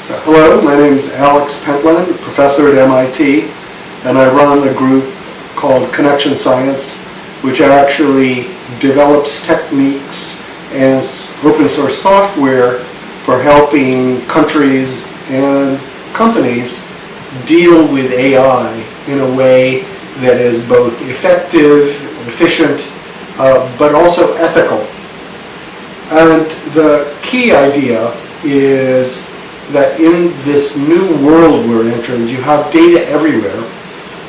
So, hello, my name is Alex Petnland, professor at MIT, and I run a group called Connection Science, which actually develops techniques and open source software for helping countries and companies deal with AI in a way that is both effective, efficient, but also ethical. And the key idea is that in this new world we're entering, you have data everywhere.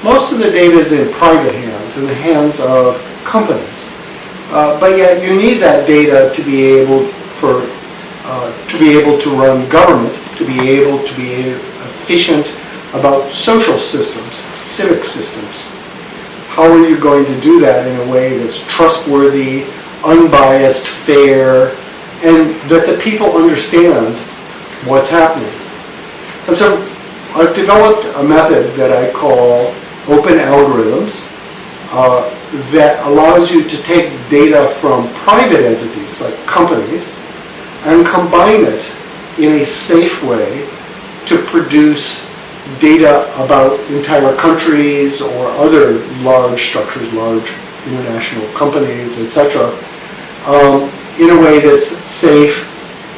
Most of the data is in private hands, in the hands of companies. But yet you need that data to be able to run government, to be able to be efficient about social systems, civic systems. How are you going to do that in a way that's trustworthy, unbiased, fair, and that the people understand what's happening? And so I've developed a method that I call open algorithms that allows you to take data from private entities like companies and combine it in a safe way to produce data about entire countries or other large structures, large international companies, etc., in a way that's safe,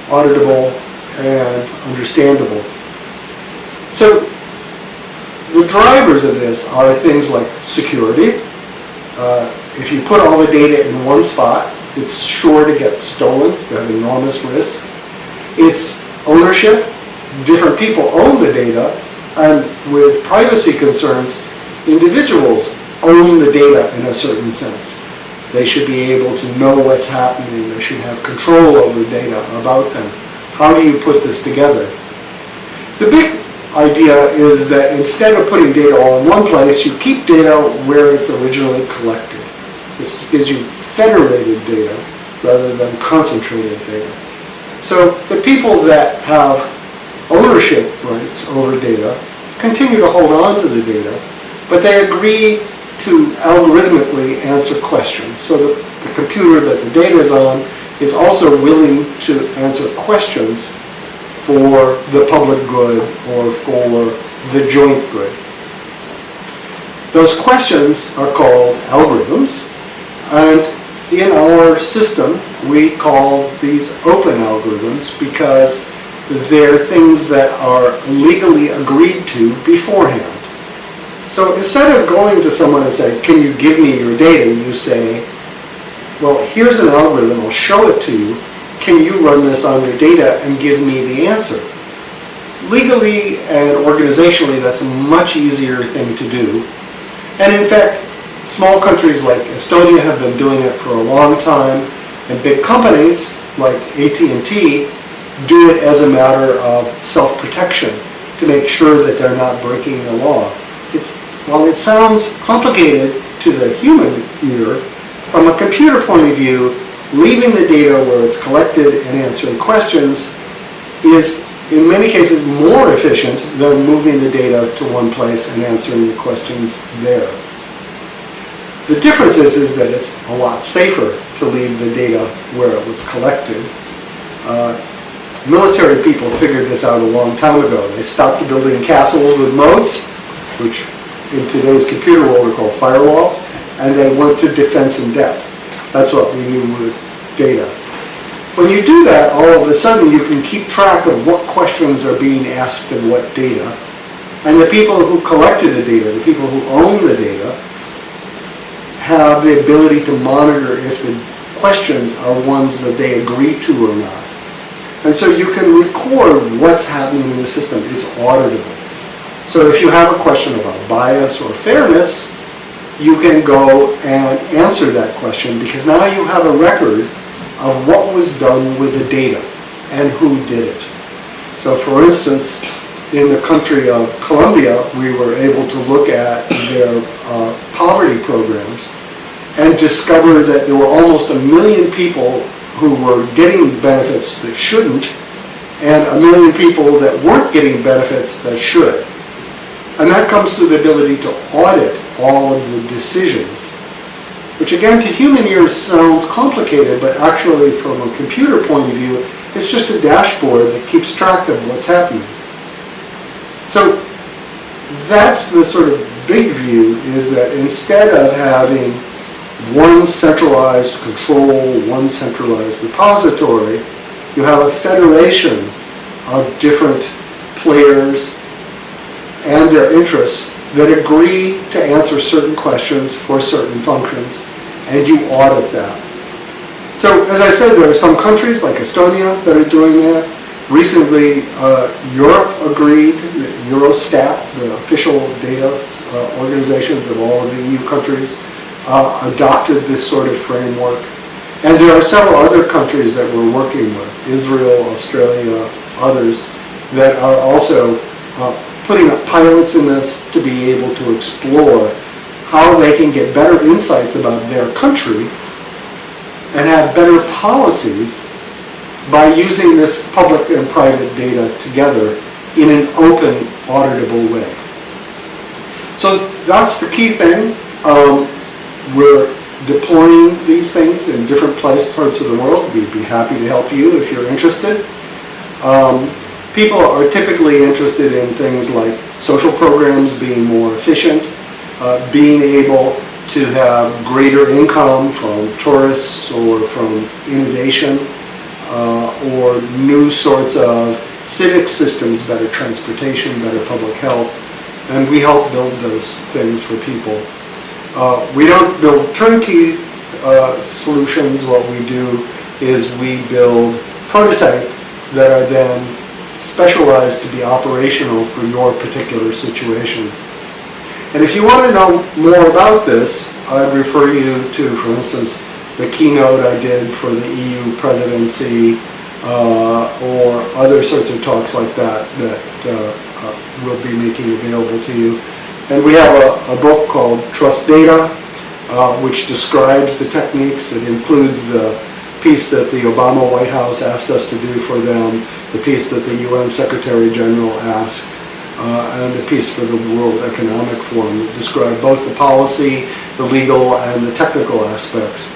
auditable, and understandable. So the drivers of this are things like security. If you put all the data in one spot, it's sure to get stolen. You have enormous risk. It's ownership. Different people own the data, and with privacy concerns, individuals own the data in a certain sense. They should be able to know what's happening. They should have control over data about them. How do you put this together? The big idea is that instead of putting data all in one place, you keep data where it's originally collected. This gives you federated data rather than concentrated data. So the people that have ownership rights over data continue to hold on to the data, but they agree to algorithmically answer questions. So the computer that the data is on is also willing to answer questions for the public good or for the joint good. Those questions are called algorithms, and in our system we call these open algorithms because they're things that are legally agreed to beforehand. So instead of going to someone and saying, can you give me your data, you say, well, here's an algorithm, I'll show it to you. Can you run this on your data and give me the answer? Legally and organizationally, that's a much easier thing to do. And in fact, small countries like Estonia have been doing it for a long time, and big companies like AT&T do it as a matter of self-protection to make sure that they're not breaking the law. While it sounds complicated to the human ear, from a computer point of view, leaving the data where it's collected and answering questions is in many cases more efficient than moving the data to one place and answering the questions there. The difference is that it's a lot safer to leave the data where it was collected. Military people figured this out a long time ago. They stopped building castles with moats, which in today's computer world are called firewalls, and they went to defense in depth. That's what we knew with data. When you do that, all of a sudden you can keep track of what questions are being asked of what data, and the people who collected the data, the people who own the data, have the ability to monitor if the questions are ones that they agree to or not. And so you can record what's happening in the system. It's auditable. So if you have a question about bias or fairness, you can go and answer that question because now you have a record of what was done with the data and who did it. So for instance, in the country of Colombia, we were able to look at their poverty programs and discover that there were almost 1 million people who were getting benefits that shouldn't, and 1 million people that weren't getting benefits that should. And that comes through the ability to audit all of the decisions, which again to human ears sounds complicated, but actually from a computer point of view, it's just a dashboard that keeps track of what's happening. So that's the sort of big view, is that instead of having one centralized control, one centralized repository, you have a federation of different players and their interests that agree to answer certain questions for certain functions, and you audit that. So, as I said, there are some countries like Estonia that are doing that. Recently, Europe agreed, Eurostat, the official data organizations of all of the EU countries, adopted this sort of framework. And there are several other countries that we're working with, Israel, Australia, others, that are also putting up pilots in this to be able to explore how they can get better insights about their country and have better policies by using this public and private data together in an open, auditable way. So that's the key thing. We're deploying these things in different parts of the world. We'd be happy to help you if you're interested. People are typically interested in things like social programs being more efficient, being able to have greater income from tourists or from innovation, or new sorts of civic systems, better transportation, better public health, and we help build those things for people. We don't build turnkey solutions. What we do is we build prototype that are then specialized to be operational for your particular situation. And if you want to know more about this, I'd refer you to, for instance, the keynote I did for the EU presidency, or other sorts of talks like that we'll be making available to you. And we have a book called Trust Data, which describes the techniques. It includes the piece that the Obama White House asked us to do for them, the piece that the UN Secretary General asked, and the piece for the World Economic Forum that describe both the policy, the legal, and the technical aspects.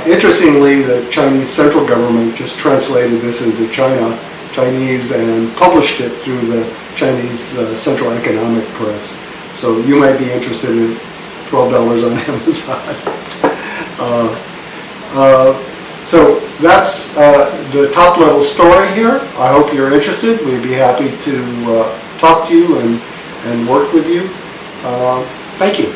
Interestingly, the Chinese central government just translated this into Chinese, and published it through the Chinese Central Economic Press. So you might be interested in $12 on Amazon. So that's the top level story here. I hope you're interested. We'd be happy to talk to you and work with you. Thank you.